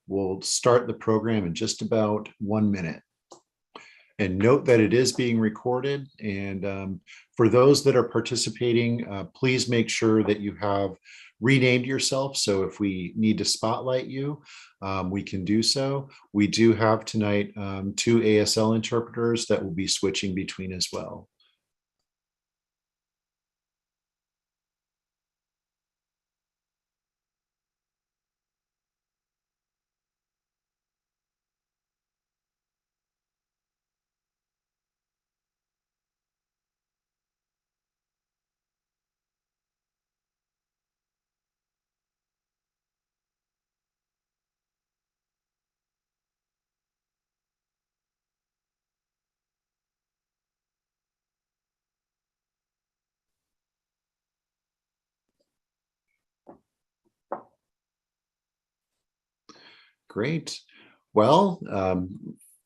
We'll start the program in just about 1 minute. And note that it is being recorded. And for those that are participating, please make sure that you have renamed yourself. So if we need to spotlight you, we can do so. We do have tonight 2 ASL interpreters that will be switching between as well. Great. Well,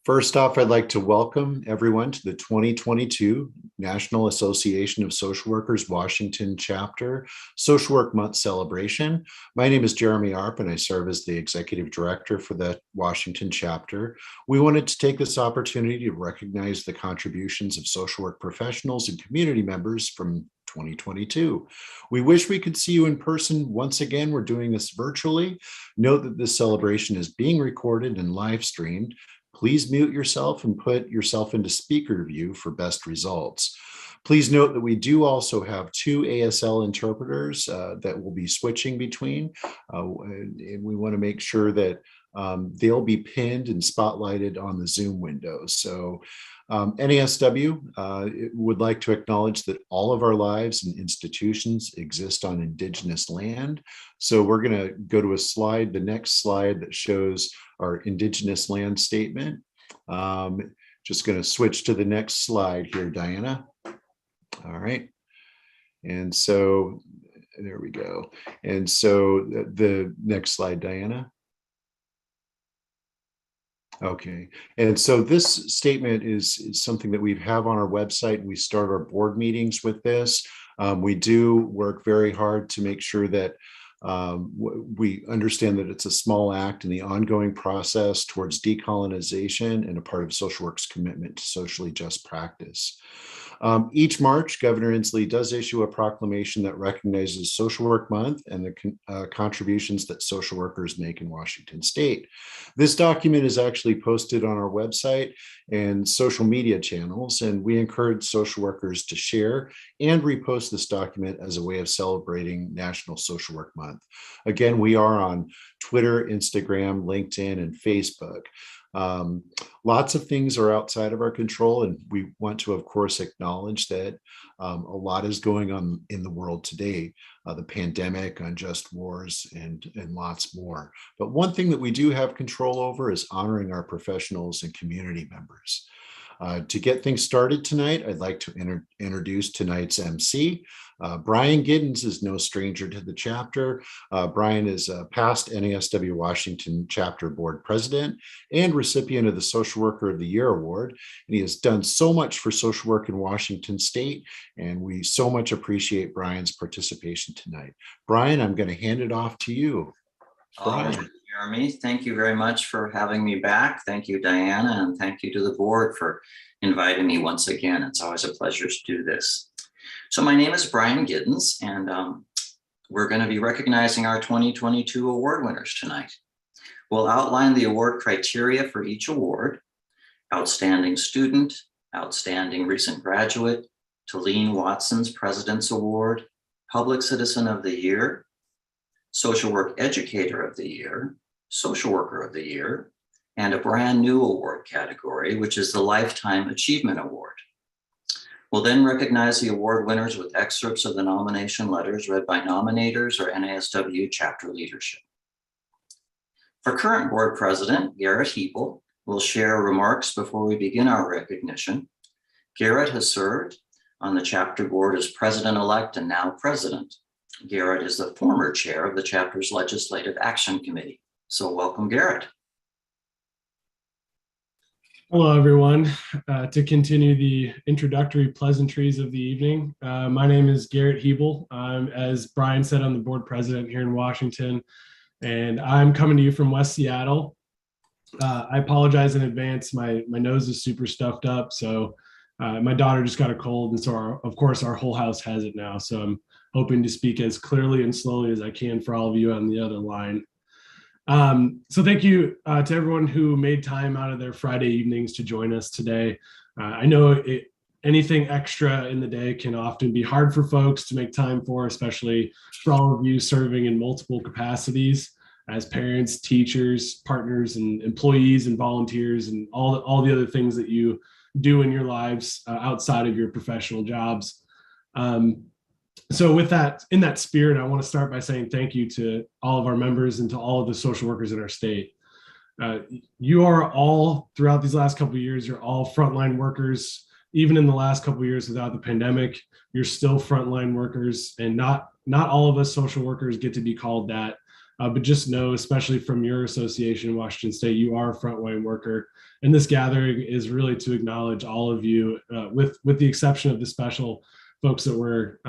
first off, I'd like to welcome everyone to the 2022 National Association of Social Workers Washington Chapter Social Work Month Celebration. My name is Jeremy Arp, and I serve as the Executive Director for the Washington Chapter. We wanted to take this opportunity to recognize the contributions of social work professionals and community members from 2022. We wish we could see you in person. Once again, we're doing this virtually. Note that this celebration is being recorded and live streamed. Please mute yourself and put yourself into speaker view for best results. Please note that we do also have 2 ASL interpreters that will be switching between, and we want to make sure that they'll be pinned and spotlighted on the Zoom window. So NASW would like to acknowledge that all of our lives and institutions exist on Indigenous land. So we're going to go to a slide, the next slide, that shows our Indigenous land statement. Just going to switch to the next slide here, Diana. All right. And so there we go. And so the next slide, Diana. Okay, and so this statement is something that we have on our website. We start our board meetings with this. We do work very hard to make sure that we understand that it's a small act in the ongoing process towards decolonization and a part of social work's commitment to socially just practice. Each March, Governor Inslee does issue a proclamation that recognizes Social Work Month and the contributions that social workers make in Washington State. This document is actually posted on our website and social media channels, and we encourage social workers to share and repost this document as a way of celebrating National Social Work Month. Again, we are on Twitter, Instagram, LinkedIn, and Facebook. Lots of things are outside of our control, and we want to, of course, acknowledge that a lot is going on in the world today, the pandemic, unjust wars, and lots more. But one thing that we do have control over is honoring our professionals and community members. To get things started tonight, I'd like to introduce tonight's MC. Brian Giddens is no stranger to the chapter. Brian is a past NASW Washington Chapter Board President and recipient of the Social Worker of the Year Award. And he has done so much for social work in Washington State, and we so much appreciate Brian's participation tonight. Brian, I'm going to hand it off to you. Brian. Jeremy, thank you very much for having me back. Thank you, Diana, and thank you to the board for inviting me once again. It's always a pleasure to do this. So my name is Brian Giddens, and we're going to be recognizing our 2022 award winners tonight. We'll outline the award criteria for each award: Outstanding Student, Outstanding Recent Graduate, Taylene Watson's President's Award, Public Citizen of the Year, Social Work Educator of the Year, Social Worker of the Year, and a brand new award category, which is the Lifetime Achievement Award. We'll then recognize the award winners with excerpts of the nomination letters read by nominators or NASW chapter leadership. For current board president, Garrett Hebel will share remarks before we begin our recognition. Garrett has served on the chapter board as president-elect and now president. Garrett is the former chair of the chapter's Legislative Action Committee. So welcome, Garrett. Hello, everyone. To continue the introductory pleasantries of the evening, my name is Garrett Hebel. I'm, as Brian said, I'm the board president here in Washington. and I'm coming to you from West Seattle. I apologize in advance. My nose is super stuffed up, so my daughter just got a cold, and so of course our whole house has it now. So I'm hoping to speak as clearly and slowly as I can for all of you on the other line. So thank you to everyone who made time out of their Friday evenings to join us today. I know anything extra in the day can often be hard for folks to make time for, especially for all of you serving in multiple capacities as parents, teachers, partners, and employees and volunteers, and all the other things that you do in your lives outside of your professional jobs. So with that, in that spirit, I want to start by saying thank you to all of our members and to all of the social workers in our state. You are all, throughout these last couple of years, you're all frontline workers. Even in the last couple of years without the pandemic, you're still frontline workers, and not all of us social workers get to be called that. But just know, especially from your association in Washington State, you are a frontline worker. And this gathering is really to acknowledge all of you, with the exception of the special folks that we're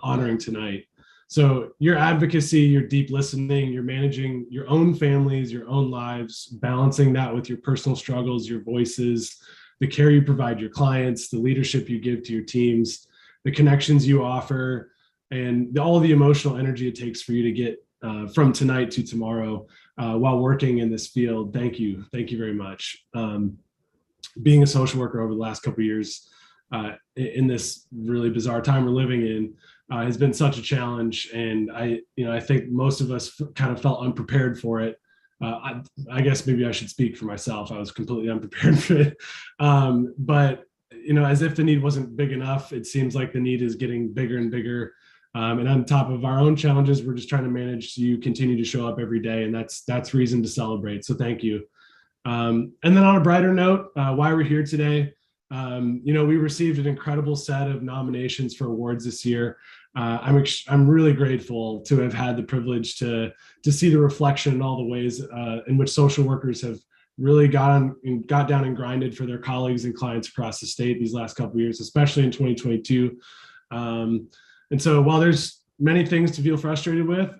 honoring tonight. So your advocacy, your deep listening, you're managing your own families, your own lives, balancing that with your personal struggles, your voices, the care you provide your clients, the leadership you give to your teams, the connections you offer, and all the emotional energy it takes for you to get from tonight to tomorrow while working in this field. Thank you. Thank you very much. Being a social worker over the last couple of years in this really bizarre time we're living in has been such a challenge. And I think most of us kind of felt unprepared for it. I guess maybe I should speak for myself. I was completely unprepared for it. But, as if the need wasn't big enough, it seems like the need is getting bigger and bigger. And on top of our own challenges, we're just trying to manage so you continue to show up every day. And that's reason to celebrate. So thank you. And then on a brighter note, why we're here today, we received an incredible set of nominations for awards this year. I'm really grateful to have had the privilege to see the reflection in all the ways in which social workers have really got down and grinded for their colleagues and clients across the state these last couple of years, especially in 2022. And so while there's many things to feel frustrated with,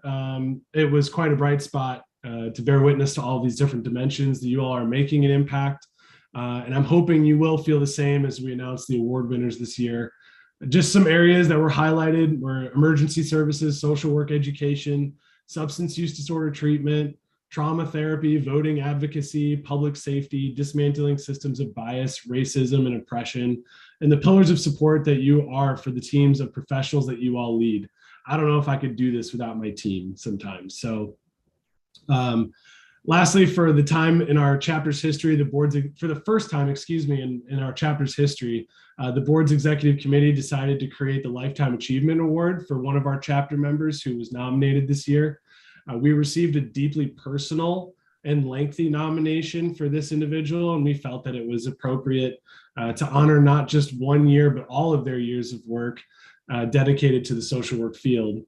it was quite a bright spot to bear witness to all these different dimensions that you all are making an impact. And I'm hoping you will feel the same as we announce the award winners this year. Just some areas that were highlighted were emergency services, social work education, substance use disorder treatment, trauma therapy, voting advocacy, public safety, dismantling systems of bias, racism, and oppression, and the pillars of support that you are for the teams of professionals that you all lead. I don't know if I could do this without my team sometimes. So lastly, for the time in our chapter's history, for the first time, in our chapter's history, the board's executive committee decided to create the Lifetime Achievement Award for one of our chapter members who was nominated this year. We received a deeply personal and lengthy nomination for this individual, and we felt that it was appropriate to honor not just 1 year, but all of their years of work dedicated to the social work field.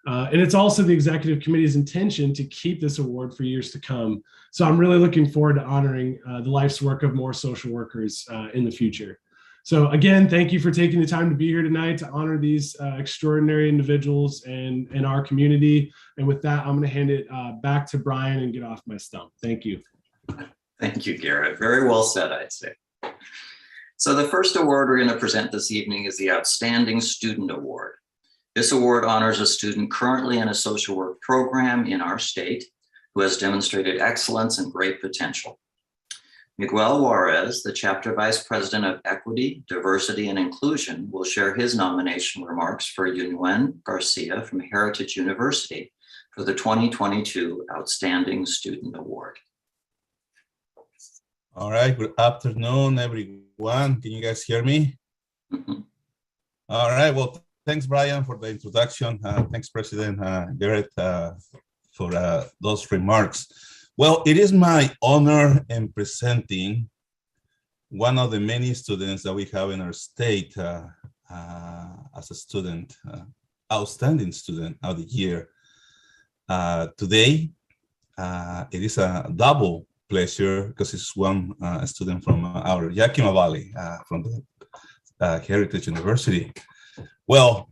And it's also the executive committee's intention to keep this award for years to come. So I'm really looking forward to honoring the life's work of more social workers in the future. So again, thank you for taking the time to be here tonight to honor these extraordinary individuals and our community. And with that, I'm going to hand it back to Brian and get off my stump. Thank you. Thank you, Garrett. Very well said, I'd say. So the first award we're going to present this evening is the Outstanding Student Award. This award honors a student currently in a social work program in our state who has demonstrated excellence and great potential. Miguel Juarez, the Chapter Vice President of Equity, Diversity, and Inclusion, will share his nomination remarks for Yunuenn Garcia from Heritage University for the 2022 Outstanding Student Award. All right, good afternoon, everyone. Can you guys hear me? Mm-hmm. All right, well, thanks, Brian, for the introduction. Thanks, President Garrett, for those remarks. Well, it is my honor in presenting one of the many students that we have in our state as a student, outstanding student of the year. Today, it is a double pleasure because it's one student from our Yakima Valley, from the Heritage University. Well,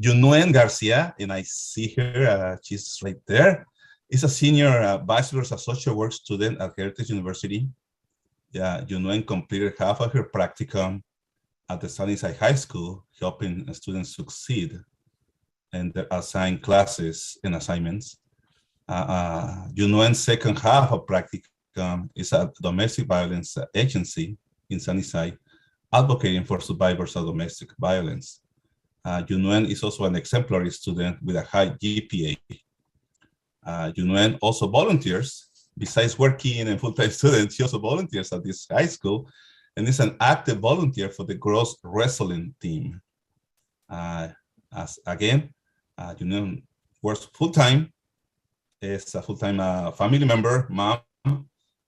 Yunuenn Garcia, and I see her, she's right there, is a senior bachelor's of social work student at Heritage University. Yeah, Yunuenn completed half of her practicum at the Sunnyside High School, helping students succeed in their assigned classes and assignments. Yunuenn's second half of practicum is at domestic violence agency in Sunnyside, advocating for survivors of domestic violence. Yunuenn is also an exemplary student with a high GPA. Yunuenn also volunteers. Besides working a full-time student, she also volunteers at this high school and is an active volunteer for the girls wrestling team. Yunuenn works full-time, is a full-time family member, mom,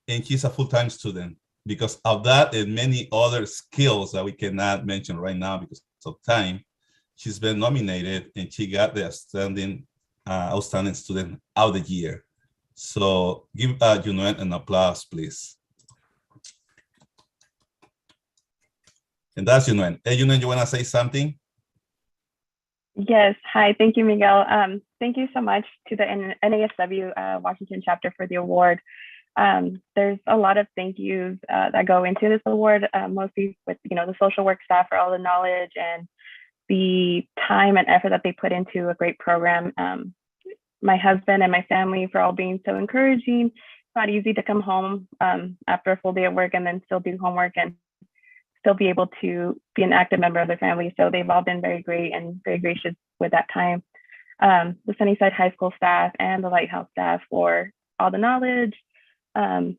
and she's a full-time student. Because of that and many other skills that we cannot mention right now because of time, she's been nominated and she got the outstanding student of the year. So give Yunuenn an applause, please. And that's Yunuenn. Hey, Yunuenn, you want to say something? Yes. Hi. Thank you, Miguel. Thank you so much to the NASW Washington chapter for the award. There's a lot of thank yous that go into this award, mostly with the social work staff for all the knowledge and the time and effort that they put into a great program. My husband and my family for all being so encouraging. It's not easy to come home after a full day of work and then still do homework and still be able to be an active member of their family. So they've all been very great and very gracious with that time. The Sunnyside High School staff and the Lighthouse staff for all the knowledge and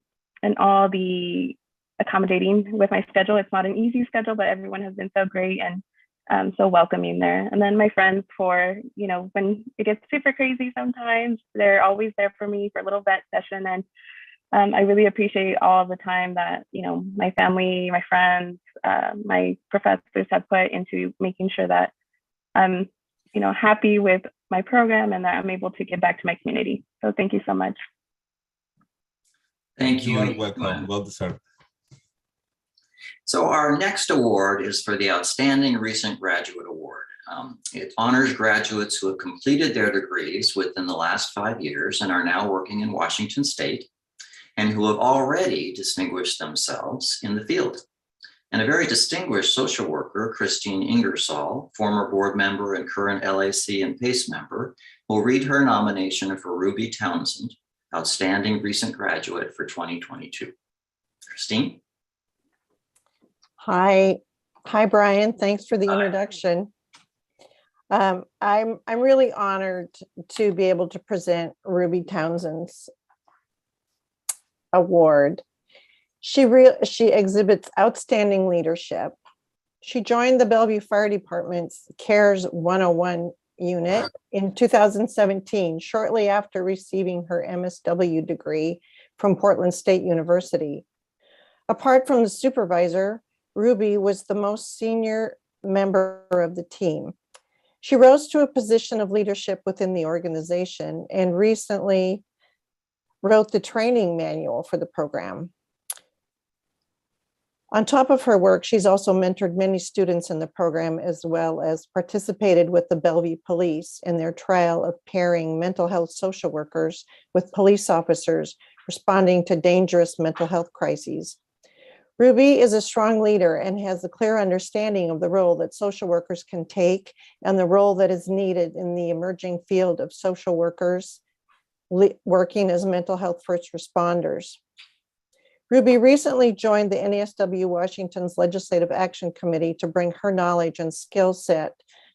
all the accommodating with my schedule. It's not an easy schedule, but everyone has been so great and so welcoming there. And then my friends for, when it gets super crazy sometimes, they're always there for me for a little vet session. And I really appreciate all the time that, my family, my friends, my professors have put into making sure that I'm, happy with my program and that I'm able to give back to my community. So thank you so much. Thank you. You are welcome. Well deserved. So our next award is for the Outstanding Recent Graduate Award. It honors graduates who have completed their degrees within the last 5 years and are now working in Washington State, and who have already distinguished themselves in the field. And a very distinguished social worker, Christine Ingersoll, former board member and current LAC and PACE member, will read her nomination for Ruby Townsend, Outstanding Recent Graduate for 2022. Christine? Hi, Brian. Thanks for the introduction. I'm really honored to be able to present Ruby Townsend's award. She exhibits outstanding leadership. She joined the Bellevue Fire Department's CARES 101 unit in 2017, shortly after receiving her MSW degree from Portland State University. Apart from the supervisor, Ruby was the most senior member of the team. She rose to a position of leadership within the organization and recently wrote the training manual for the program. On top of her work, she's also mentored many students in the program, as well as participated with the Bellevue Police in their trial of pairing mental health social workers with police officers responding to dangerous mental health crises. Ruby is a strong leader and has a clear understanding of the role that social workers can take and the role that is needed in the emerging field of social workers working as mental health first responders. Ruby recently joined the NASW Washington's Legislative Action Committee to bring her knowledge and skill set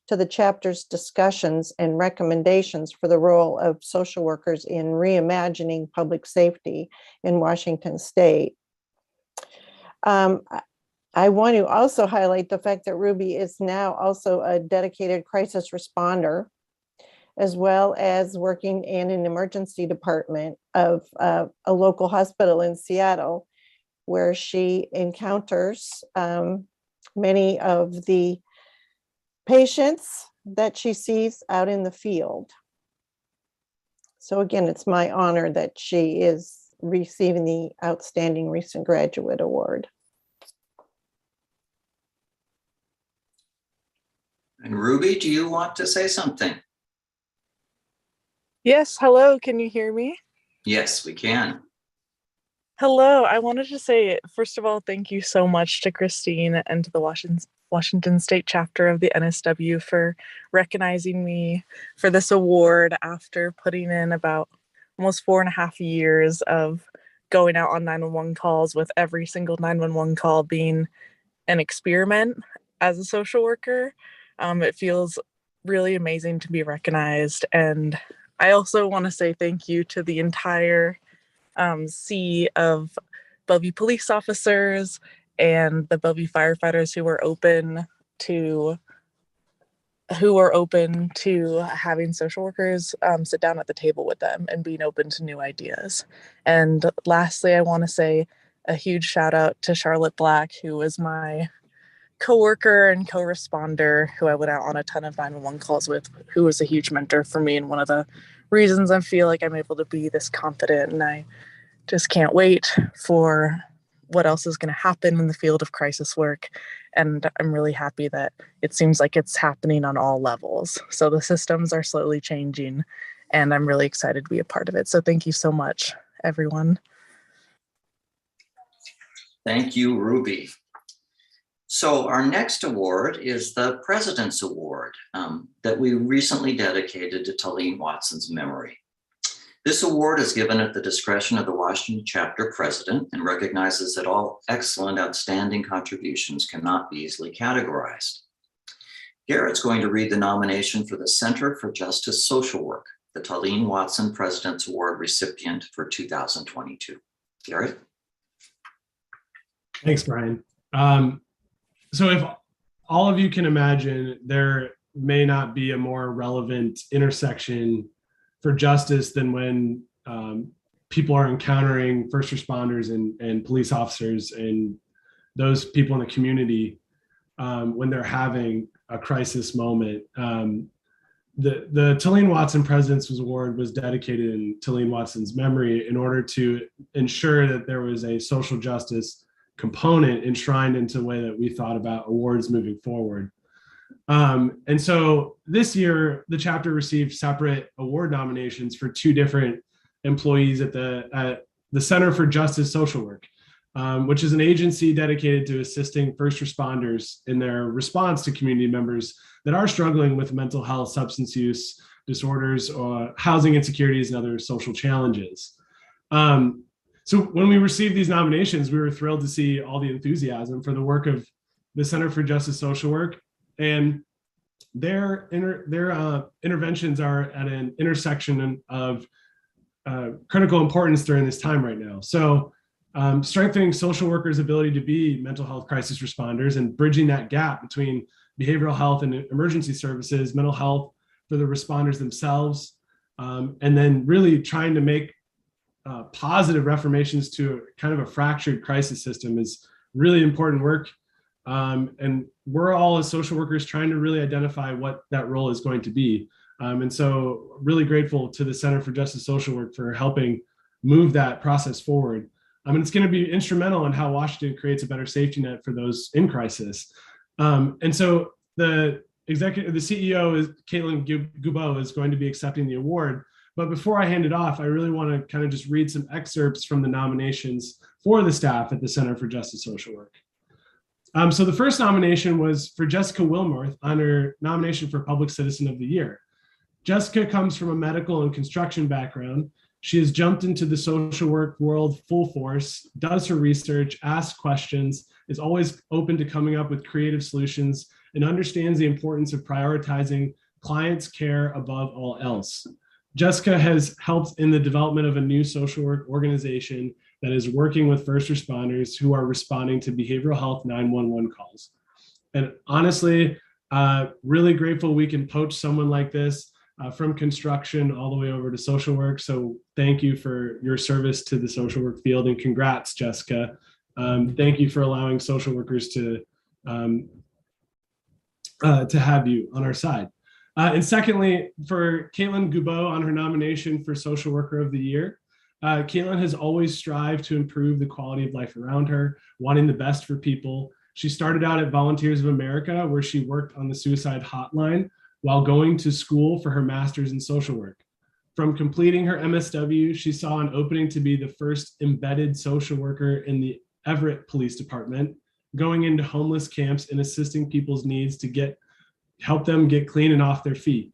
to the chapter's discussions and recommendations for the role of social workers in reimagining public safety in Washington State. I want to also highlight the fact that Ruby is now also a dedicated crisis responder, as well as working in an emergency department of a local hospital in Seattle, where she encounters many of the patients that she sees out in the field. So again, it's my honor that she is receiving the Outstanding Recent Graduate Award. And Ruby, do you want to say something? Yes, hello, can you hear me? Yes, we can. Hello, I wanted to say, first of all, thank you so much to Christine and to the Washington State chapter of the NSW for recognizing me for this award after putting in about almost 4.5 years of going out on 911 calls, with every single 911 call being an experiment as a social worker. It feels really amazing to be recognized. And I also want to say thank you to the entire sea of Bellevue police officers and the Bellevue firefighters who were open to having social workers sit down at the table with them and being open to new ideas. And lastly, I want to say a huge shout out to Charlotte Black, who was my coworker and co-responder who I went out on a ton of 911 calls with, who was a huge mentor for me and one of the reasons I feel like I'm able to be this confident. And I just can't wait for what else is going to happen in the field of crisis work. And I'm really happy that it seems like it's happening on all levels. So the systems are slowly changing, and I'm really excited to be a part of it. So thank you so much, everyone. Thank you, Ruby. So our next award is the President's Award that we recently dedicated to Taylene Watson's memory. This award is given at the discretion of the Washington chapter president and recognizes that all excellent, outstanding contributions cannot be easily categorized. Garrett's going to read the nomination for the Center for Justice Social Work, the Taylene Watson President's Award recipient for 2022. Garrett? Thanks, Brian. So if all of you can imagine, there may not be a more relevant intersection for justice than when people are encountering first responders and police officers and those people in the community when they're having a crisis moment. The Taylene Watson President's Award was dedicated in Taylene Watson's memory in order to ensure that there was a social justice component enshrined into the way that we thought about awards moving forward. And so this year, the chapter received separate award nominations for two different employees at the Center for Justice Social Work, which is an agency dedicated to assisting first responders in their response to community members that are struggling with mental health, substance use disorders, or housing insecurities, and other social challenges. So when we received these nominations, we were thrilled to see all the enthusiasm for the work of the Center for Justice Social Work, and their interventions are at an intersection of critical importance during this time right now. So strengthening social workers' ability to be mental health crisis responders and bridging that gap between behavioral health and emergency services, mental health for the responders themselves, and then really trying to make positive reformations to kind of a fractured crisis system is really important work. And we're all as social workers trying to really identify what that role is going to be. And so really grateful to the Center for Justice Social Work for helping move that process forward. And it's going to be instrumental in how Washington creates a better safety net for those in crisis. And so the CEO is Caitlin Gubeau is going to be accepting the award. But before I hand it off, I really want to kind of just read some excerpts from the nominations for the staff at the Center for Justice Social Work. So the first nomination was for Jessica Wilmorth on her nomination for Public Citizen of the Year. Jessica comes from a medical and construction background. She has jumped into the social work world full force, does her research, asks questions, is always open to coming up with creative solutions, and understands the importance of prioritizing clients' care above all else. Jessica has helped in the development of a new social work organization that is working with first responders who are responding to behavioral health 911 calls. And honestly, really grateful we can poach someone like this from construction all the way over to social work. So thank you for your service to the social work field, and congrats, Jessica. Thank you for allowing social workers to have you on our side. And secondly, for Caitlin Gubeau on her nomination for Social Worker of the Year, Caitlin has always strived to improve the quality of life around her, wanting the best for people. She started out at Volunteers of America, where she worked on the suicide hotline while going to school for her master's in social work. From completing her MSW, she saw an opening to be the first embedded social worker in the Everett Police Department, going into homeless camps and assisting people's needs to help them get clean and off their feet.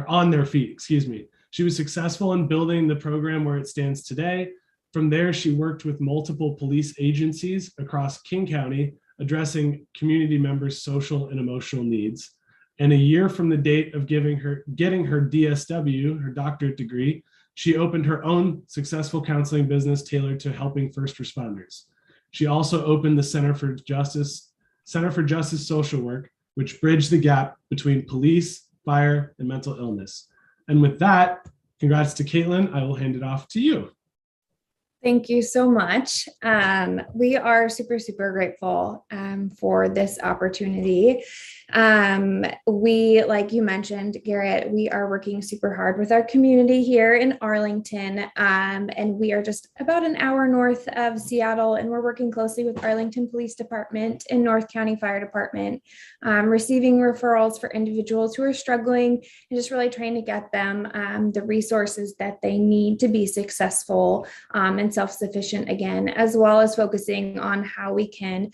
On their feet, excuse me. She was successful in building the program where it stands today. From there, she worked with multiple police agencies across King County, addressing community members' social and emotional needs. And a year from the date of getting her DSW, her doctorate degree, she opened her own successful counseling business tailored to helping first responders. She also opened the Center for Justice Social Work, which bridged the gap between police, fire, and mental illness. And with that, congrats to Caitlin. I will hand it off to you. Thank you so much. We are super, super grateful for this opportunity. We, like you mentioned, Garrett, we are working super hard with our community here in Arlington, and we are just about an hour north of Seattle, and we're working closely with Arlington Police Department and North County Fire Department, receiving referrals for individuals who are struggling and just really trying to get them the resources that they need to be successful and self-sufficient again, as well as focusing on how we can,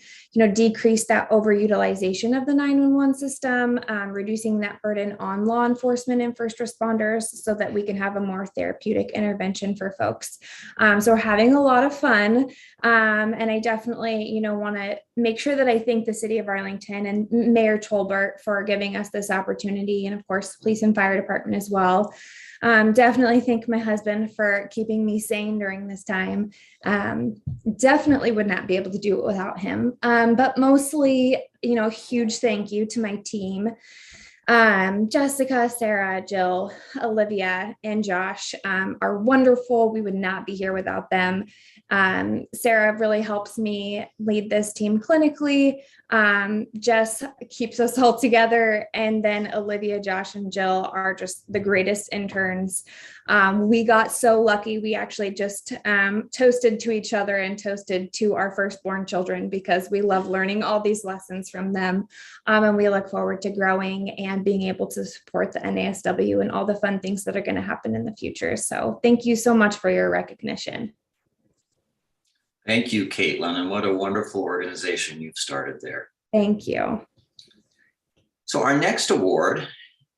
decrease that overutilization of the 911 system, reducing that burden on law enforcement and first responders so that we can have a more therapeutic intervention for folks. So we're having a lot of fun. And I definitely, want to make sure that I thank the city of Arlington and Mayor Tolbert for giving us this opportunity. And of course, police and fire department as well. Definitely thank my husband for keeping me sane during this time. Definitely would not be able to do it without him. But mostly, huge thank you to my team. Jessica, Sarah, Jill, Olivia, and Josh are wonderful. We would not be here without them. Sarah really helps me lead this team clinically. Jess keeps us all together. And then Olivia, Josh, and Jill are just the greatest interns. We got so lucky. We actually just toasted to each other and toasted to our firstborn children because we love learning all these lessons from them. And we look forward to growing and being able to support the NASW and all the fun things that are going to happen in the future. So thank you so much for your recognition. Thank you, Caitlin, and what a wonderful organization you've started there. Thank you. So our next award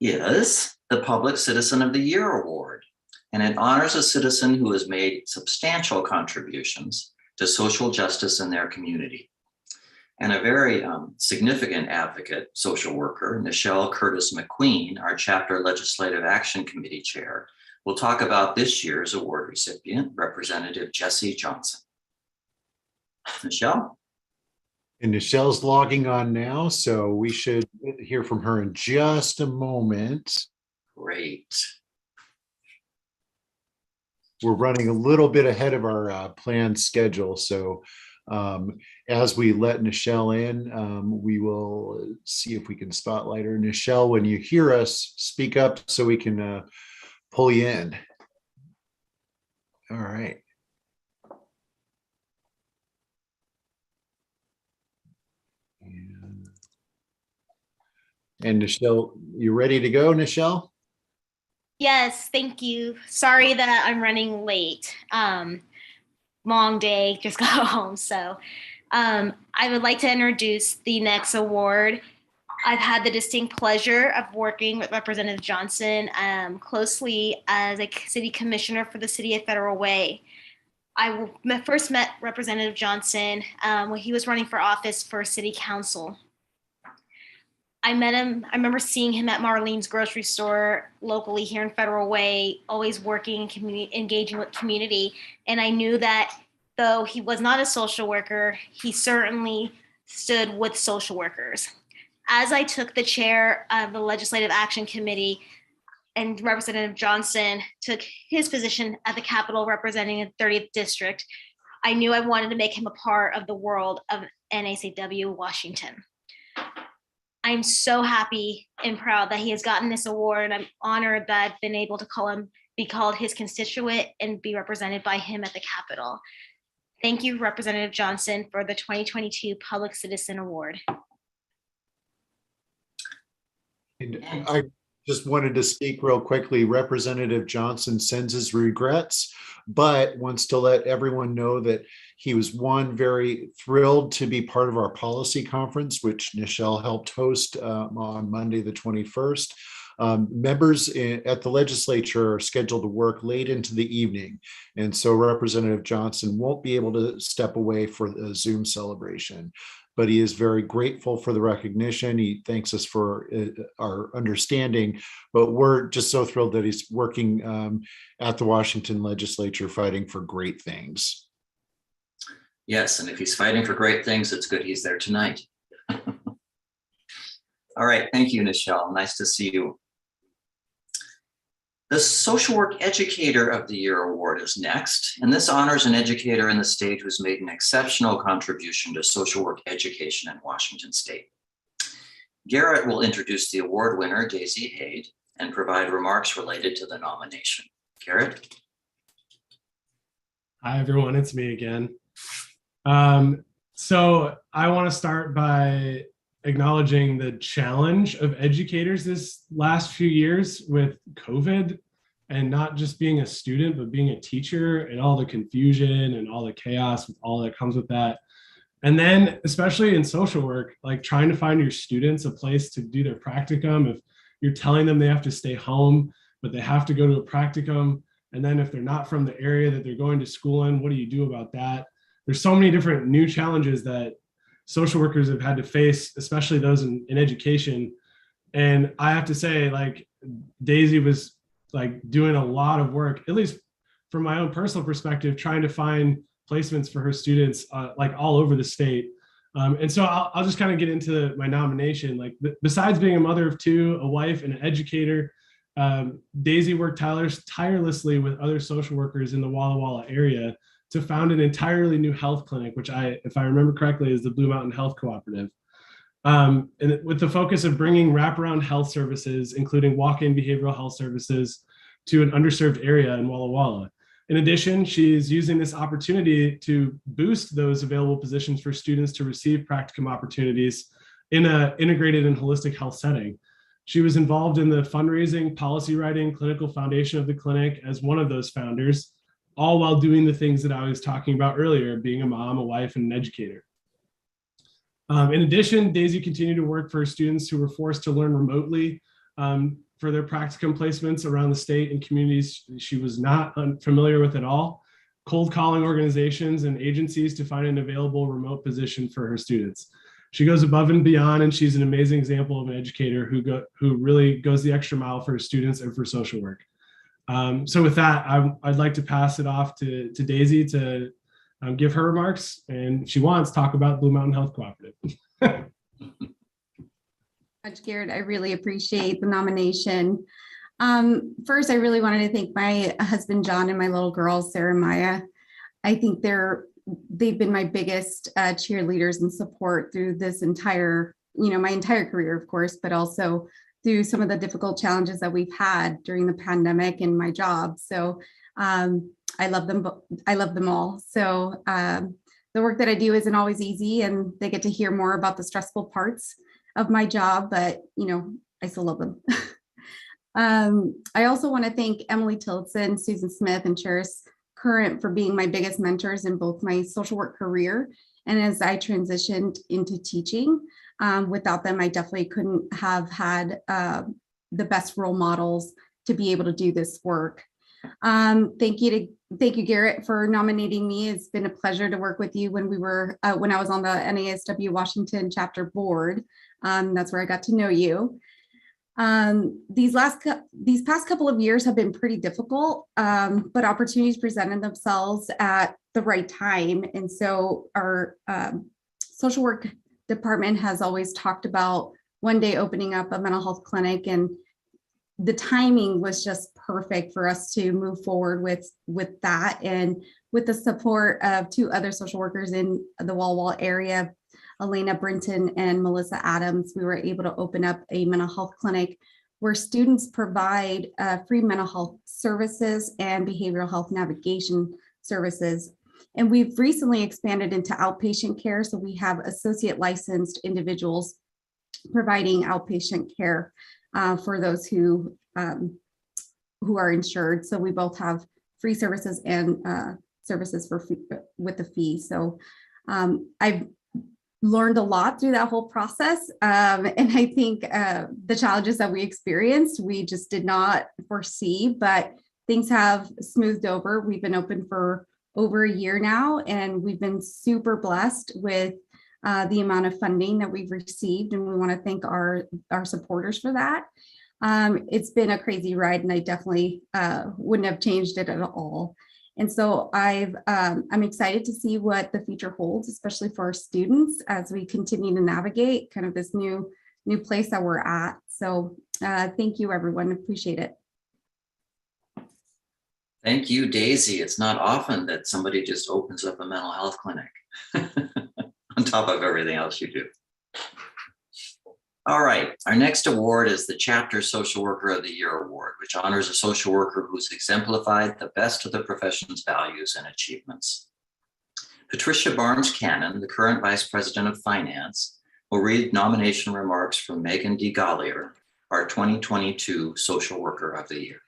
is the Public Citizen of the Year Award, and it honors a citizen who has made substantial contributions to social justice in their community. And a very significant advocate, social worker, Nichelle Curtis McQueen, our Chapter Legislative Action Committee Chair, will talk about this year's award recipient, Representative Jesse Johnson. Nichelle? And Nichelle's logging on now, so we should hear from her in just a moment. Great. We're running a little bit ahead of our planned schedule, so as we let Nichelle in, we will see if we can spotlight her. Nichelle, when you hear us, speak up so we can pull you in. All right. And Nichelle, you ready to go, Nichelle? Yes, thank you. Sorry that I'm running late. Long day, just got home. So I would like to introduce the next award. I've had the distinct pleasure of working with Representative Johnson closely as a city commissioner for the city of Federal Way. I first met Representative Johnson when he was running for office for city council. I met him, I remember seeing him at Marlene's grocery store locally here in Federal Way, always working, engaging with community. And I knew that though he was not a social worker, he certainly stood with social workers. As I took the chair of the Legislative Action Committee and Representative Johnson took his position at the Capitol representing the 30th District, I knew I wanted to make him a part of the world of NASW Washington. I'm so happy and proud that he has gotten this award. I'm honored that I've been able to be called his constituent and be represented by him at the Capitol. Thank you, Representative Johnson, for the 2022 Public Citizen Award. And Just wanted to speak real quickly. Representative Johnson sends his regrets, but wants to let everyone know that he was very thrilled to be part of our policy conference, which Nichelle helped host on Monday, the 21st. Members at the legislature are scheduled to work late into the evening. And so Representative Johnson won't be able to step away for the Zoom celebration, but he is very grateful for the recognition. He thanks us for our understanding, but we're just so thrilled that he's working at the Washington legislature, fighting for great things. Yes, and if he's fighting for great things, it's good he's there tonight. All right, thank you, Nichelle. Nice to see you. The Social Work Educator of the Year Award is next, and this honors an educator in the state who's made an exceptional contribution to social work education in Washington state. Garrett will introduce the award winner, Deisy Haid, and provide remarks related to the nomination. Garrett? Hi, everyone. It's me again. So I want to start by acknowledging the challenge of educators this last few years with COVID, and not just being a student, but being a teacher, and all the confusion and all the chaos with all that comes with that. And then especially in social work, like trying to find your students a place to do their practicum. If you're telling them they have to stay home, but they have to go to a practicum, and then if they're not from the area that they're going to school in, what do you do about that? There's so many different new challenges that social workers have had to face, especially those in education. And I have to say, like, Deisy was like doing a lot of work, at least from my own personal perspective, trying to find placements for her students like all over the state. And so I'll just kind of get into my nomination. Like, besides being a mother of two, a wife, and an educator, Deisy worked tirelessly with other social workers in the Walla area to found an entirely new health clinic, which if I remember correctly, is the Blue Mountain Health Cooperative. And with the focus of bringing wraparound health services, including walk-in behavioral health services, to an underserved area in Walla Walla. In addition, she's using this opportunity to boost those available positions for students to receive practicum opportunities in an integrated and holistic health setting. She was involved in the fundraising, policy writing, clinical foundation of the clinic as one of those founders, all while doing the things that I was talking about earlier, being a mom, a wife, and an educator. In addition, Deisy continued to work for students who were forced to learn remotely for their practicum placements around the state and communities she was not familiar with at all, cold calling organizations and agencies to find an available remote position for her students. She goes above and beyond, and she's an amazing example of an educator who really goes the extra mile for her students and for social work. So with that, I'd like to pass it off to Deisy to give her remarks, and if she wants, talk about Blue Mountain Health Cooperative. Garrett, I really appreciate the nomination. First, I really wanted to thank my husband, John, and my little girls, Sarah and Maya. I think they've been my biggest cheerleaders and support through this entire, my entire career, of course, but also through some of the difficult challenges that we've had during the pandemic and my job. So I love them. I love them all. So the work that I do isn't always easy, and they get to hear more about the stressful parts of my job, but I still love them. I also want to thank Emily Tillotson, Susan Smith, and Cheris Current for being my biggest mentors in both my social work career and as I transitioned into teaching. Without them, I definitely couldn't have had the best role models to be able to do this work. Thank you, Garrett, for nominating me. It's been a pleasure to work with you when I was on the NASW Washington chapter board. That's where I got to know you. These past couple of years have been pretty difficult, but opportunities presented themselves at the right time. And so our social work department has always talked about one day opening up a mental health clinic, and the timing was just perfect for us to move forward with that. And with the support of two other social workers in the Walla Walla area, Elena Brinton and Melissa Adams, we were able to open up a mental health clinic where students provide free mental health services and behavioral health navigation services. And we've recently expanded into outpatient care. So we have associate licensed individuals providing outpatient care. for those who are insured. So we both have free services and services for with the fee. So I've learned a lot through that whole process. And I think the challenges that we experienced, we just did not foresee, but things have smoothed over. We've been open for over a year now, and we've been super blessed with the amount of funding that we've received. And we want to thank our supporters for that. It's been a crazy ride, and I definitely wouldn't have changed it at all. And so I'm excited to see what the future holds, especially for our students as we continue to navigate kind of this new place that we're at. So thank you, everyone. Appreciate it. Thank you, Daisy. It's not often that somebody just opens up a mental health clinic on top of everything else you do. All right, our next award is the Chapter Social Worker of the Year Award, which honors a social worker who's exemplified the best of the profession's values and achievements. Patricia Barnes Cannon, the current Vice President of Finance, will read nomination remarks from Meghan DeGallier, our 2022 Social Worker of the Year.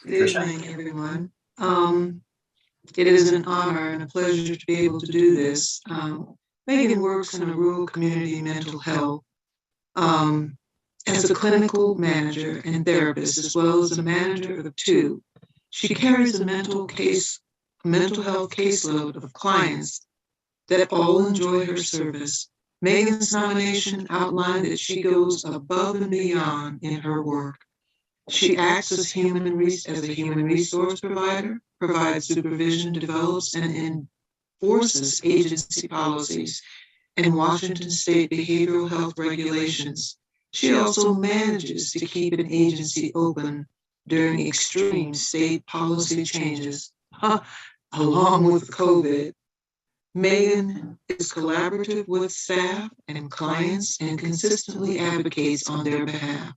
Good evening, everyone. It is an honor and a pleasure to be able to do this. Meghan works in a rural community mental health as a clinical manager and therapist, as well as a manager of two. She carries a mental health caseload of clients that all enjoy her service. Meghan's nomination outlined that she goes above and beyond in her work. She acts as a human resource provider, provides supervision, develops and enforces agency policies and Washington state behavioral health regulations. She also manages to keep an agency open during extreme state policy changes, along with COVID. Meghan is collaborative with staff and clients and consistently advocates on their behalf.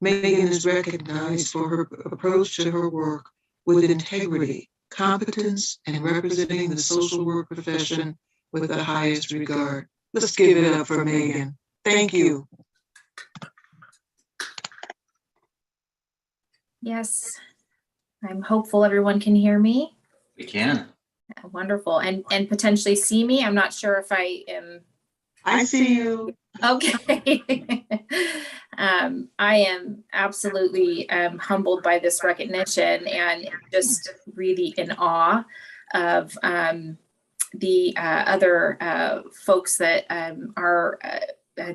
Meghan is recognized for her approach to her work with integrity, competence, and representing the social work profession with the highest regard. Let's give it up for Meghan. Thank you. Yes, I'm hopeful everyone can hear me. We can. Wonderful, and potentially see me. I'm not sure if I am. I see you. Okay. I am absolutely humbled by this recognition and just really in awe of the other folks that are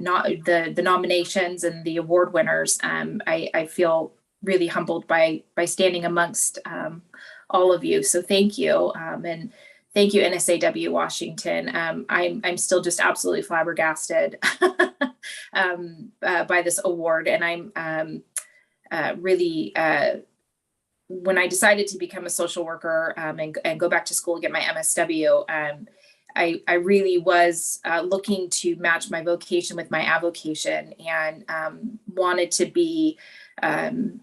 not the nominations and the award winners. I feel really humbled by standing amongst all of you. So thank you. And thank you, NASW Washington. I'm still just absolutely flabbergasted by this award. And I'm really, when I decided to become a social worker and go back to school and get my MSW, I really was looking to match my vocation with my avocation and wanted to be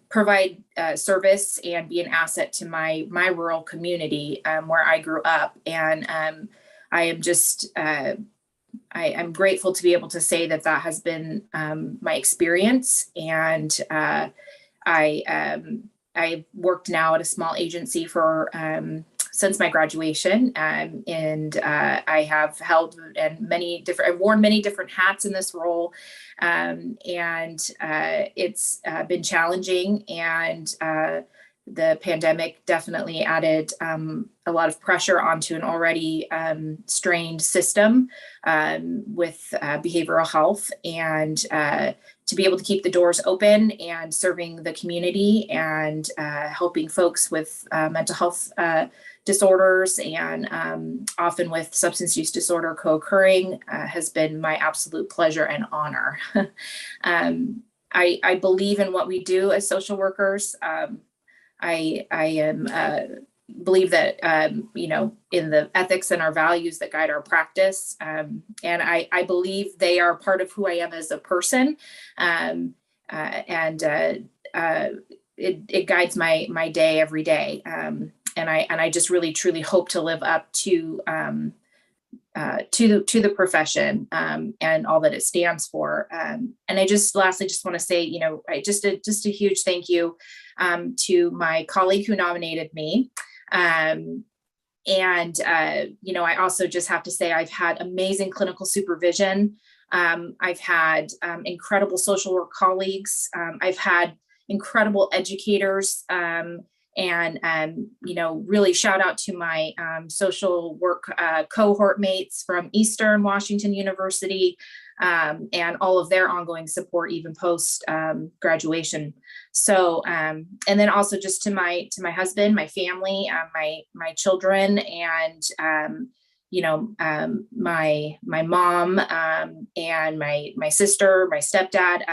provide service and be an asset to my rural community where I grew up. And I am just, I'm grateful to be able to say that that has been my experience. And I worked now at a small agency for since my graduation, and I have held I've worn many different hats in this role, and it's been challenging, and the pandemic definitely added a lot of pressure onto an already strained system with behavioral health, and to be able to keep the doors open and serving the community and helping folks with mental health disorders and often with substance use disorder co-occurring has been my absolute pleasure and honor. I believe in what we do as social workers. I believe that, you know, in the ethics and our values that guide our practice. And I believe they are part of who I am as a person. It guides my day every day. And I just really truly hope to live up to to the profession and all that it stands for. And I just lastly just want to say, you know, just a huge thank you to my colleague who nominated me. And you know, I also just have to say I've had amazing clinical supervision. I've had incredible social work colleagues. I've had incredible educators. And you know, really shout out to my social work cohort mates from Eastern Washington University and all of their ongoing support, even post graduation. So, and then also just to my husband, my family, my children, and you know, my mom and my sister, my stepdad.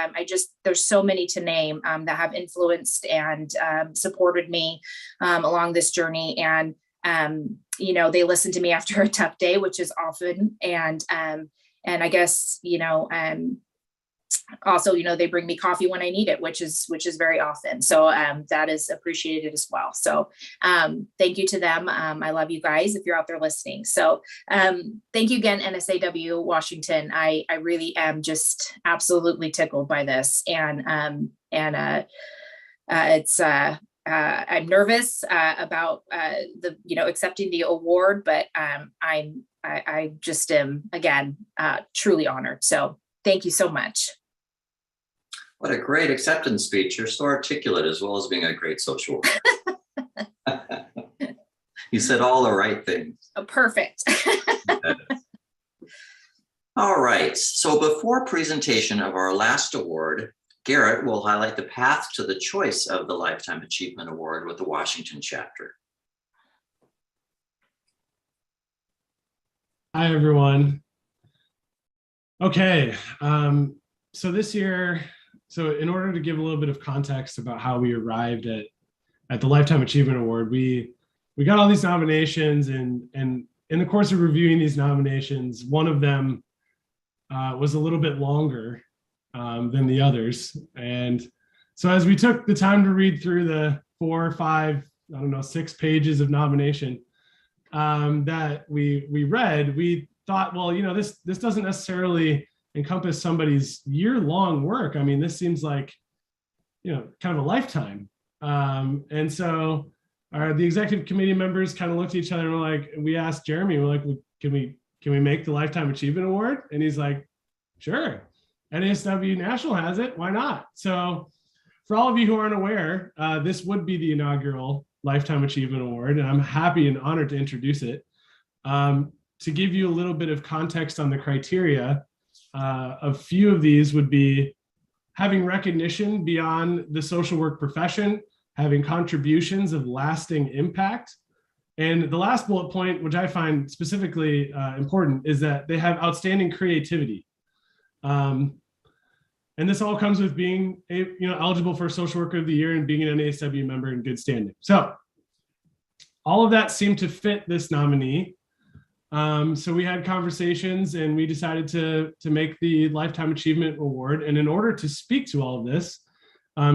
There's so many to name that have influenced and supported me along this journey. And, you know, they listen to me after a tough day, which is often. And I guess, you know, also, you know, they bring me coffee when I need it, which is very often. So that is appreciated as well. So thank you to them. I love you guys if you're out there listening. So thank you again, NASW Washington. I really am just absolutely tickled by this. And it's I'm nervous about you know, accepting the award, but I just am again truly honored. So thank you so much. What a great acceptance speech. You're so articulate as well as being a great social worker. You said all the right things. Oh, perfect. All right. So before presentation of our last award, Garrett will highlight the path to the choice of the Lifetime Achievement Award with the Washington chapter. Hi, everyone. Okay. So this year, so in order to give a little bit of context about how we arrived at the Lifetime Achievement Award, we got all these nominations, and in the course of reviewing these nominations, one of them was a little bit longer than the others. And so as we took the time to read through the 4 or 5, I don't know, 6 pages of nomination that we read, we thought, well, you know, this doesn't necessarily encompass somebody's year-long work. I mean, this seems like, you know, kind of a lifetime. And so the executive committee members kind of looked at each other and were like, we asked Jeremy, we're like, well, can we make the Lifetime Achievement Award? And he's like, sure. NASW National has it, why not? So for all of you who aren't aware, this would be the inaugural Lifetime Achievement Award, and I'm happy and honored to introduce it. To give you a little bit of context on the criteria, a few of these would be having recognition beyond the social work profession, having contributions of lasting impact. And the last bullet point, which I find specifically important, is that they have outstanding creativity. And this all comes with being eligible for Social Worker of the Year and being an NASW member in good standing. So all of that seemed to fit this nominee. So we had conversations and we decided to make the Lifetime Achievement Award. And in order to speak to all of this,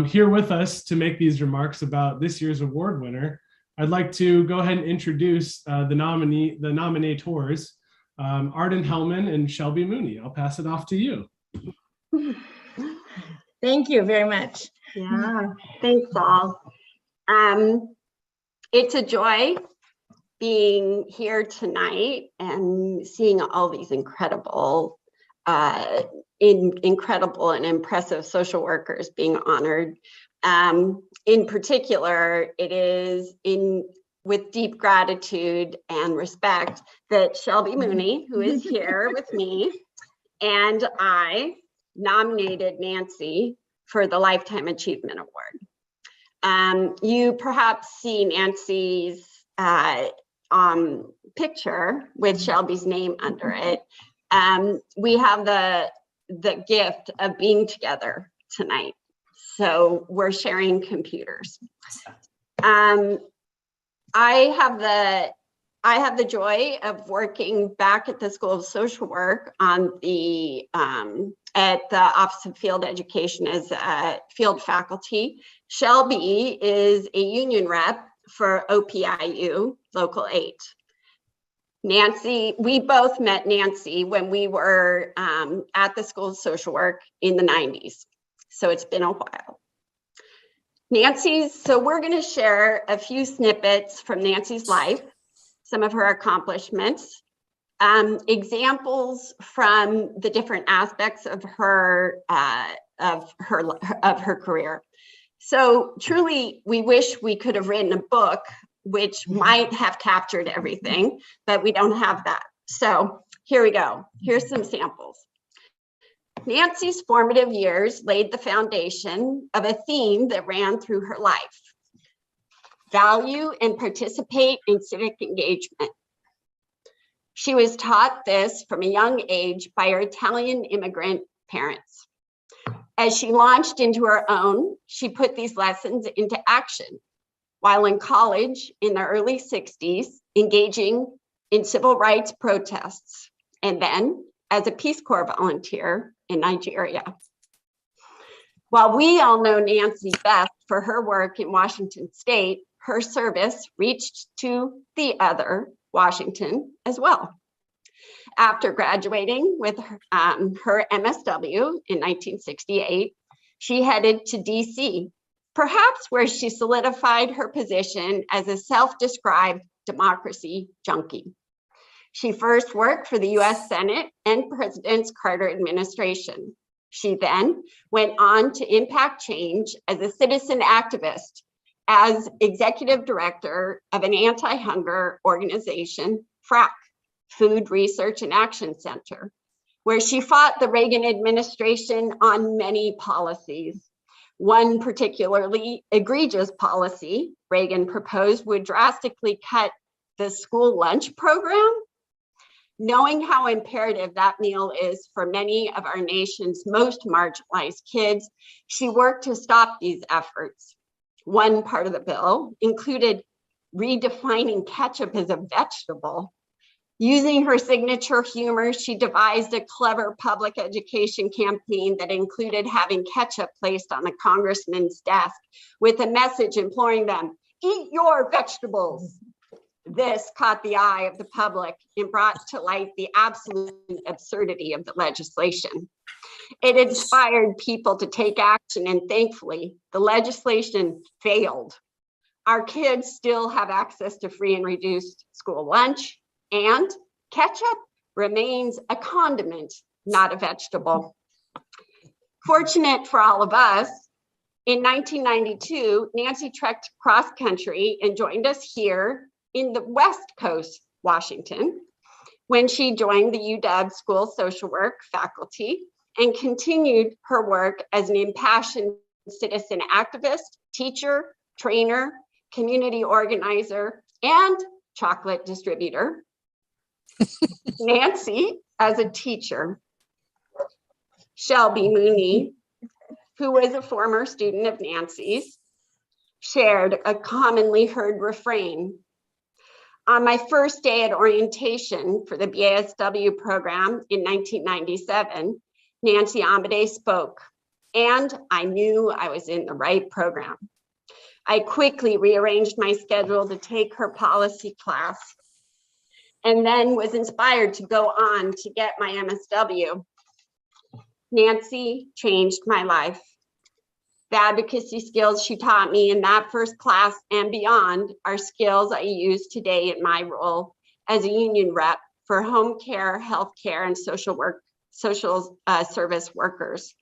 here with us to make these remarks about this year's award winner, I'd like to go ahead and introduce the nominators, Arden Hellman and Shelby Mooney. I'll pass it off to you. Thank you very much. Yeah, thanks all. It's a joy being here tonight and seeing all these incredible and impressive social workers being honored. In particular, it is with deep gratitude and respect that Shelby Mooney, who is here with me, and I nominated Nancy for the Lifetime Achievement Award. You perhaps see Nancy's picture with Shelby's name under it. We have the gift of being together tonight. So we're sharing computers. I have the joy of working back at the School of Social Work on at the Office of Field Education as a field faculty. Shelby is a union rep for OPIU Local 8. Nancy, we both met Nancy when we were at the School of Social Work in the 90s. So it's been a while. So we're going to share a few snippets from Nancy's life, some of her accomplishments, examples from the different aspects of her career. So truly, we wish we could have written a book which might have captured everything, but we don't have that. So here we go. Here's some samples. Nancy's formative years laid the foundation of a theme that ran through her life: value and participate in civic engagement. She was taught this from a young age by her Italian immigrant parents. As she launched into her own, she put these lessons into action while in college in the early 60s, engaging in civil rights protests, and then as a Peace Corps volunteer in Nigeria. While we all know Nancy best for her work in Washington State, her service reached to the other Washington as well. After graduating with her MSW in 1968, she headed to DC, perhaps where she solidified her position as a self-described democracy junkie. She first worked for the US Senate and President Carter administration. She then went on to impact change as a citizen activist, as executive director of an anti-hunger organization, FRAC, Food Research and Action Center, where she fought the Reagan administration on many policies. One particularly egregious policy Reagan proposed would drastically cut the school lunch program. Knowing how imperative that meal is for many of our nation's most marginalized kids, she worked to stop these efforts. One part of the bill included redefining ketchup as a vegetable. Using her signature humor, she devised a clever public education campaign that included having ketchup placed on a congressman's desk with a message imploring them, "Eat your vegetables." This caught the eye of the public and brought to light the absolute absurdity of the legislation. It inspired people to take action, and thankfully, the legislation failed. Our kids still have access to free and reduced school lunch, and ketchup remains a condiment, not a vegetable. Fortunate for all of us, in 1992, Nancy trekked cross country and joined us here in the West Coast, Washington, when she joined the UW School of Social Work faculty and continued her work as an impassioned citizen activist, teacher, trainer, community organizer, and chocolate distributor. Nancy, as a teacher, Shelby Mooney, who was a former student of Nancy's, shared a commonly heard refrain. On my first day at orientation for the BASW program in 1997, Nancy Amidei spoke, and I knew I was in the right program. I quickly rearranged my schedule to take her policy class, and then was inspired to go on to get my MSW. Nancy changed my life. The advocacy skills she taught me in that first class and beyond are skills I use today in my role as a union rep for home care, healthcare, and social service workers.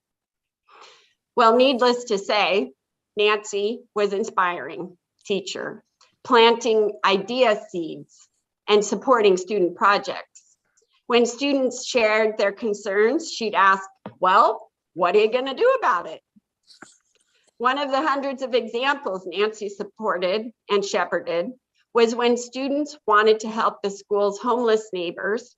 Well, needless to say, Nancy was an inspiring teacher, planting idea seeds and supporting student projects. When students shared their concerns, she'd ask, "Well, what are you going to do about it?" One of the hundreds of examples Nancy supported and shepherded was when students wanted to help the school's homeless neighbors.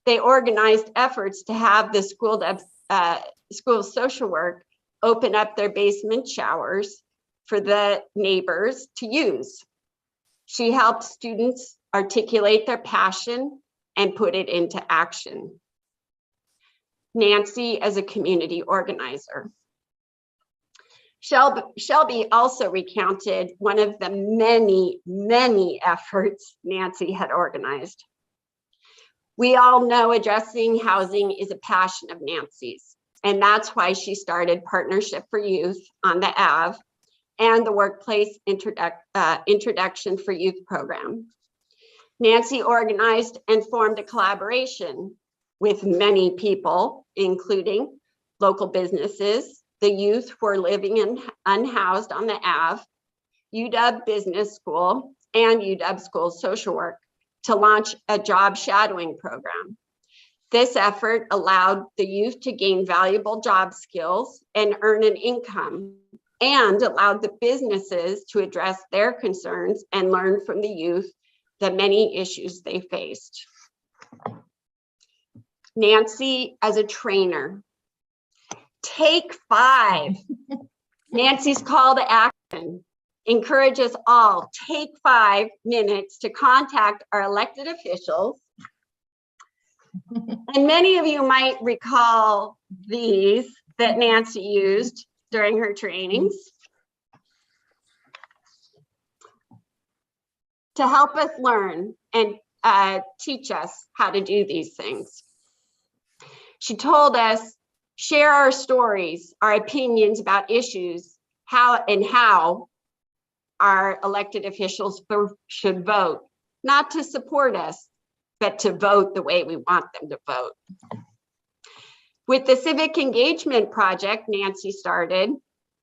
They organized efforts to have the school of social work open up their basement showers for the neighbors to use. She helped students articulate their passion and put it into action. Nancy as a community organizer. Shelby also recounted one of the many, many efforts Nancy had organized. We all know addressing housing is a passion of Nancy's, and that's why she started Partnership for Youth on the AV and the Workplace Introduction for Youth program. Nancy organized and formed a collaboration with many people, including local businesses, the youth who are living and unhoused on the AV, UW Business School, and UW School of Social Work to launch a job shadowing program. This effort allowed the youth to gain valuable job skills and earn an income, and allowed the businesses to address their concerns and learn from the youth the many issues they faced. Nancy as a trainer. Take 5. Nancy's call to action. Encourage us all, take 5 minutes to contact our elected officials. And many of you might recall these that Nancy used during her trainings to help us learn and teach us how to do these things. She told us, share our stories, our opinions about issues, how our elected officials should vote, not to support us, but to vote the way we want them to vote. With the Civic Engagement Project Nancy started,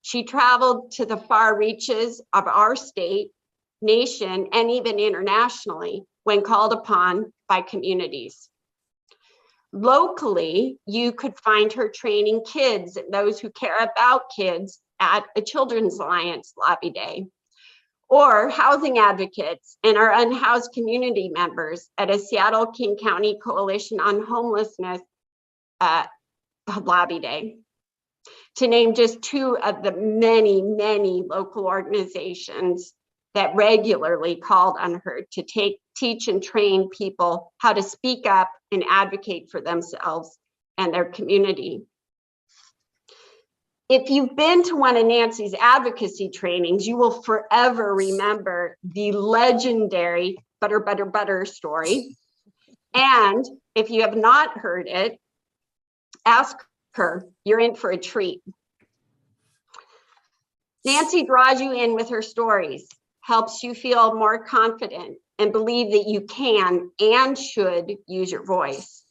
she traveled to the far reaches of our state, nation, and even internationally when called upon by communities. Locally, you could find her training kids and those who care about kids at a Children's Alliance lobby day, or housing advocates and our unhoused community members at a Seattle King County Coalition on Homelessness lobby day, to name just 2 of the many, many local organizations that regularly called on her to teach and train people how to speak up and advocate for themselves and their community. If you've been to one of Nancy's advocacy trainings, you will forever remember the legendary Butter, Butter, Butter story. And if you have not heard it, ask her, you're in for a treat. Nancy draws you in with her stories, helps you feel more confident and believe that you can and should use your voice.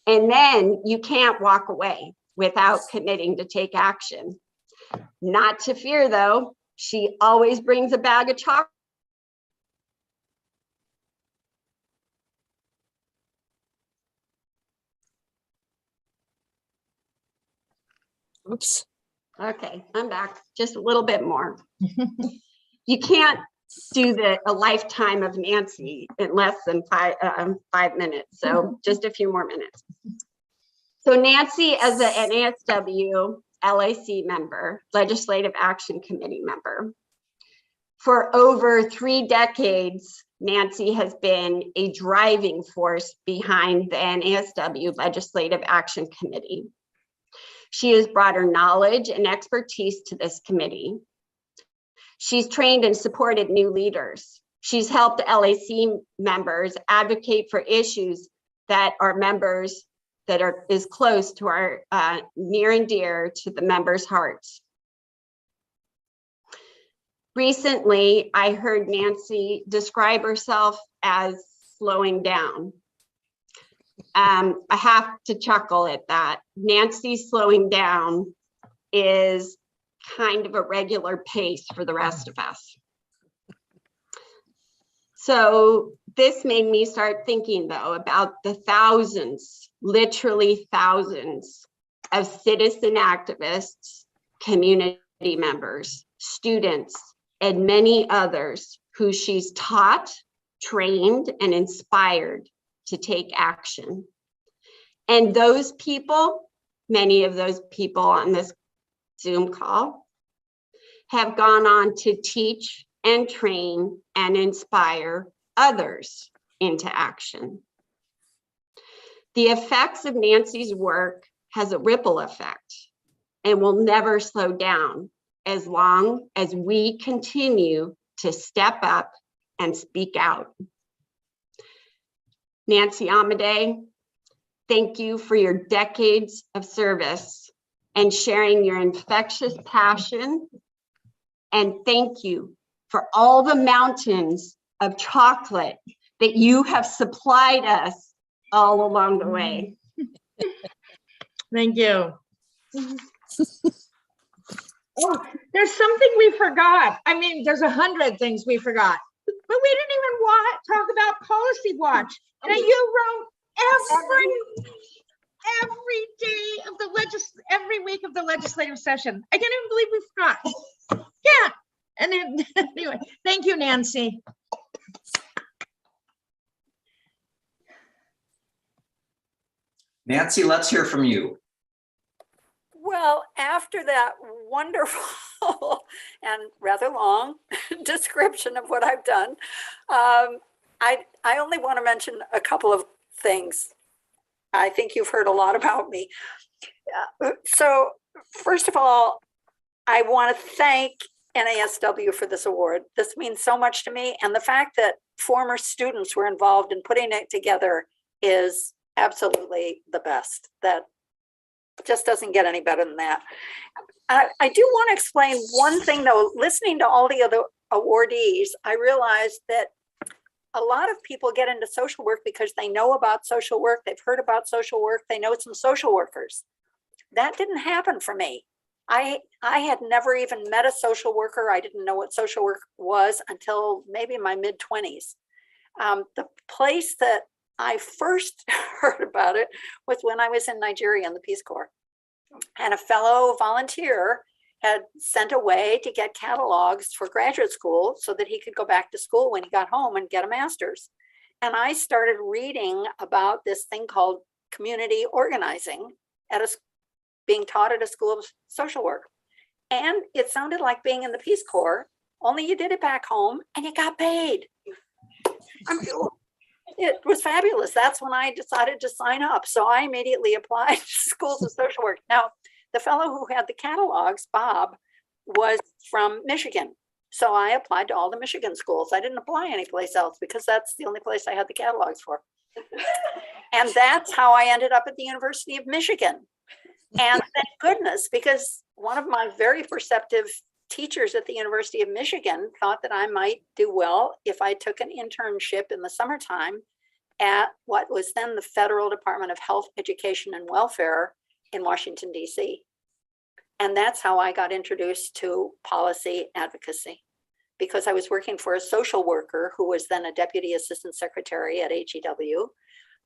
And then you can't walk away without committing to take action. Not to fear though, she always brings a bag of chocolate. Oops. Okay, I'm back. Just a little bit more. You can't do a lifetime of Nancy in less than 5 minutes. So just a few more minutes. So Nancy, as an NASW LAC member, Legislative Action Committee member, for over 3 decades, Nancy has been a driving force behind the NASW Legislative Action Committee. She has brought her knowledge and expertise to this committee. She's trained and supported new leaders. She's helped LAC members advocate for issues that are members that is close to our near and dear to the members' hearts. Recently, I heard Nancy describe herself as slowing down. I have to chuckle at that. Nancy slowing down is kind of a regular pace for the rest of us. So this made me start thinking though about the thousands, literally thousands of citizen activists, community members, students, and many others who she's taught, trained, and inspired to take action. And those people, many of those people on this Zoom call, have gone on to teach and train and inspire others into action. The effects of Nancy's work has a ripple effect and will never slow down as long as we continue to step up and speak out. Nancy Amidei, thank you for your decades of service and sharing your infectious passion. And thank you for all the mountains of chocolate that you have supplied us all along the way. Thank you. Oh, there's something we forgot. I mean, there's 100 things we forgot, but we didn't even talk about Policy Watch that you wrote every day of the every week of the legislative session. I can't even believe we forgot. Yeah. And then, anyway, thank you, Nancy. Nancy, let's hear from you. Well, after that wonderful and rather long description of what I've done, I only want to mention a couple of things. I think you've heard a lot about me. So first of all, I want to thank NASW for this award. This means so much to me. And the fact that former students were involved in putting it together is absolutely the best. That just doesn't get any better than that. I do want to explain one thing though. Listening to all the other awardees, I realized that a lot of people get into social work because they know about social work, they've heard about social work, they know some social workers. That didn't happen for me. I had never even met a social worker. I didn't know what social work was until maybe my mid-20s. The place that I first heard about it was when I was in Nigeria in the Peace Corps. And a fellow volunteer had sent away to get catalogs for graduate school so that he could go back to school when he got home and get a master's. And I started reading about this thing called community organizing being taught at a school of social work. And it sounded like being in the Peace Corps, only you did it back home and you got paid. It was fabulous. That's when I decided to sign up. So I immediately applied to schools of social work. Now, the fellow who had the catalogs, Bob, was from Michigan. So I applied to all the Michigan schools. I didn't apply anyplace else because that's the only place I had the catalogs for. And that's how I ended up at the University of Michigan. And thank goodness, because one of my very perceptive teachers at the University of Michigan thought that I might do well if I took an internship in the summertime at what was then the Federal Department of Health, Education, and Welfare in Washington, D.C. And that's how I got introduced to policy advocacy, because I was working for a social worker who was then a deputy assistant secretary at HEW,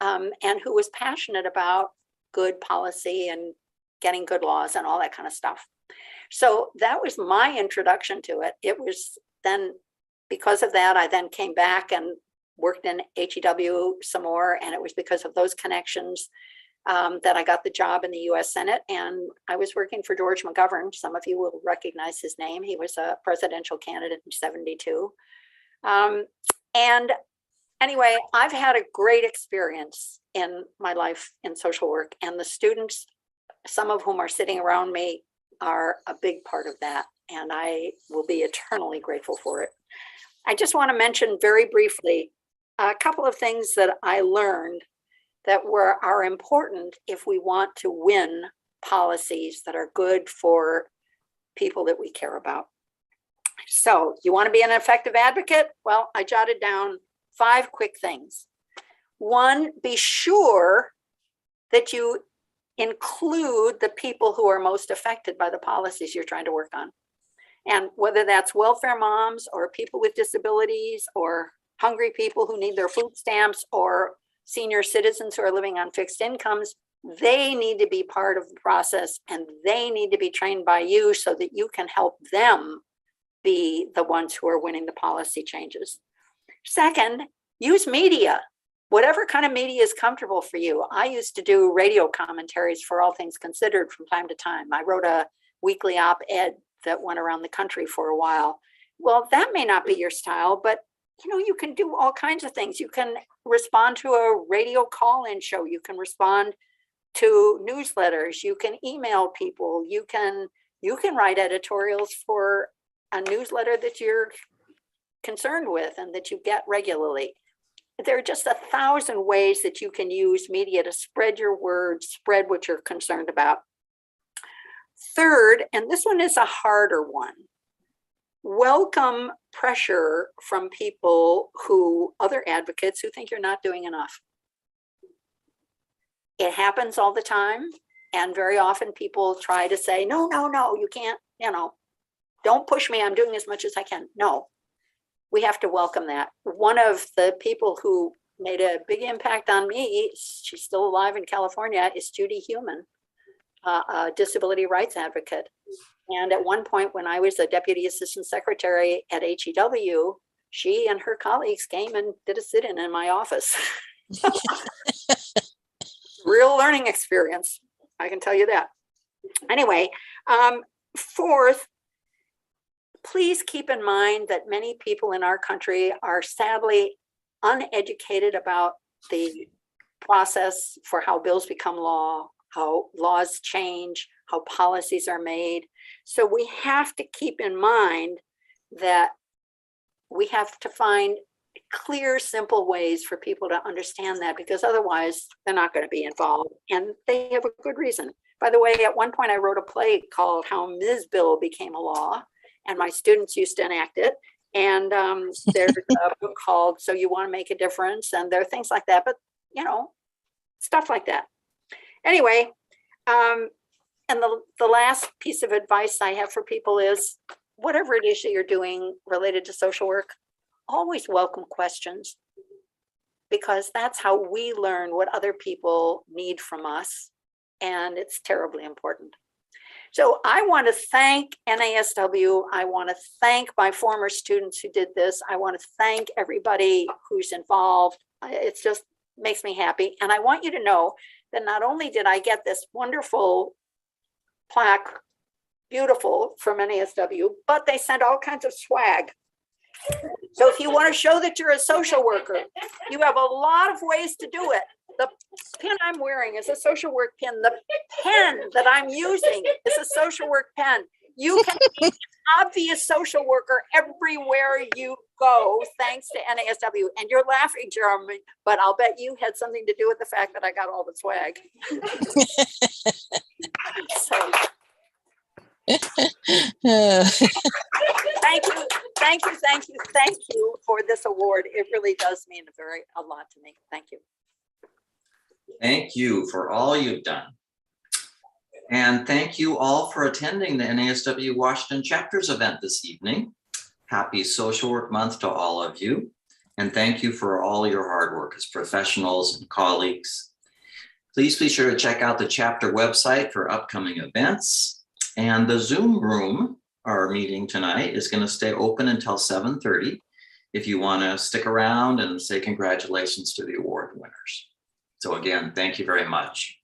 and who was passionate about good policy and getting good laws and all that kind of stuff. So that was my introduction to it. It was then, because of that, I then came back and worked in HEW some more. And it was because of those connections that I got the job in the US Senate. And I was working for George McGovern. Some of you will recognize his name. He was a presidential candidate in '72. And anyway, I've had a great experience in my life in social work, and the students, some of whom are sitting around me, are a big part of that, and I will be eternally grateful for it. I just want to mention very briefly a couple of things that I learned that are important if we want to win policies that are good for people that we care about. So you want to be an effective advocate? Well, I jotted down 5 quick things. 1, be sure that you include the people who are most affected by the policies you're trying to work on. And whether that's welfare moms or people with disabilities or hungry people who need their food stamps or senior citizens who are living on fixed incomes, they need to be part of the process, and they need to be trained by you so that you can help them be the ones who are winning the policy changes. Second, use media. Whatever kind of media is comfortable for you. I used to do radio commentaries for All Things Considered from time to time. I wrote a weekly op-ed that went around the country for a while. Well, that may not be your style, but you can do all kinds of things. You can respond to a radio call-in show. You can respond to newsletters. You can email people. You can write editorials for a newsletter that you're concerned with and that you get regularly. there are just 1,000 ways that you can use media to spread your word, spread what you're concerned about. Third, and this one is a harder one, welcome pressure from people other advocates who think you're not doing enough. It happens all the time. And very often people try to say, no, you can't, don't push me. I'm doing as much as I can. No, we have to welcome that. One of the people who made a big impact on me, she's still alive in California, is Judy Heumann, a disability rights advocate. And at one point when I was a deputy assistant secretary at HEW, she and her colleagues came and did a sit-in in my office. Real learning experience, I can tell you that. Anyway, fourth, please keep in mind that many people in our country are sadly uneducated about the process for how bills become law, how laws change, how policies are made. So we have to keep in mind that we have to find clear, simple ways for people to understand that, because otherwise they're not going to be involved, and they have a good reason. By the way, at one point I wrote a play called How Ms. Bill Became a Law, and my students used to enact it. And there's a book called So You Want to Make a Difference, and there are things like that, but stuff like that. Anyway, and the last piece of advice I have for people is, whatever it is that you're doing related to social work, always welcome questions, because that's how we learn what other people need from us, and it's terribly important. So I want to thank NASW. I want to thank my former students who did this. I want to thank everybody who's involved. It just makes me happy. And I want you to know that not only did I get this wonderful plaque, beautiful, from NASW, but they sent all kinds of swag. So if you want to show that you're a social worker, you have a lot of ways to do it. The pin I'm wearing is a social work pin. The pen that I'm using is a social work pen. You can be an obvious social worker everywhere you go, thanks to NASW. And you're laughing, Jeremy, but I'll bet you had something to do with the fact that I got all the swag. So, thank you for this award. It really does mean a lot to me. Thank you. Thank you for all you've done. And thank you all for attending the NASW Washington Chapters event this evening. Happy Social Work Month to all of you. And thank you for all your hard work as professionals and colleagues. Please be sure to check out the chapter website for upcoming events. And the Zoom room, our meeting tonight, is going to stay open until 7:30 if you want to stick around and say congratulations to the award winners. So again, thank you very much.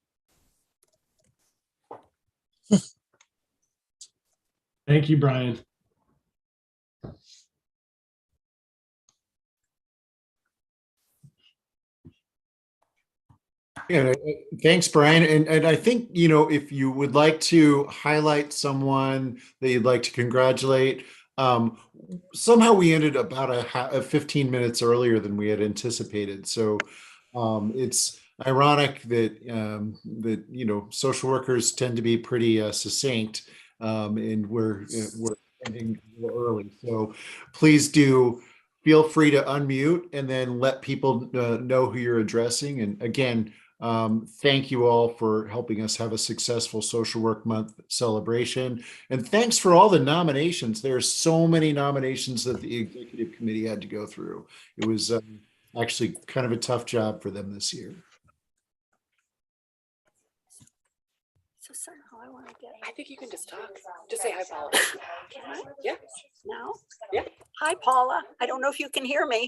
Thank you, Brian. Yeah, thanks, Brian. And I think, if you would like to highlight someone that you'd like to congratulate, somehow we ended about 15 minutes earlier than we had anticipated. So it's ironic that social workers tend to be pretty succinct, and we're ending a little early. So please do feel free to unmute and then let people know who you're addressing. And again, thank you all for helping us have a successful Social Work Month celebration. And thanks for all the nominations. There are so many nominations that the executive committee had to go through. It was actually kind of a tough job for them this year. So somehow I want to get. I think you can just talk. Just say hi, Paula. Can I? Yeah. Now? Yeah. Hi, Paula. I don't know if you can hear me.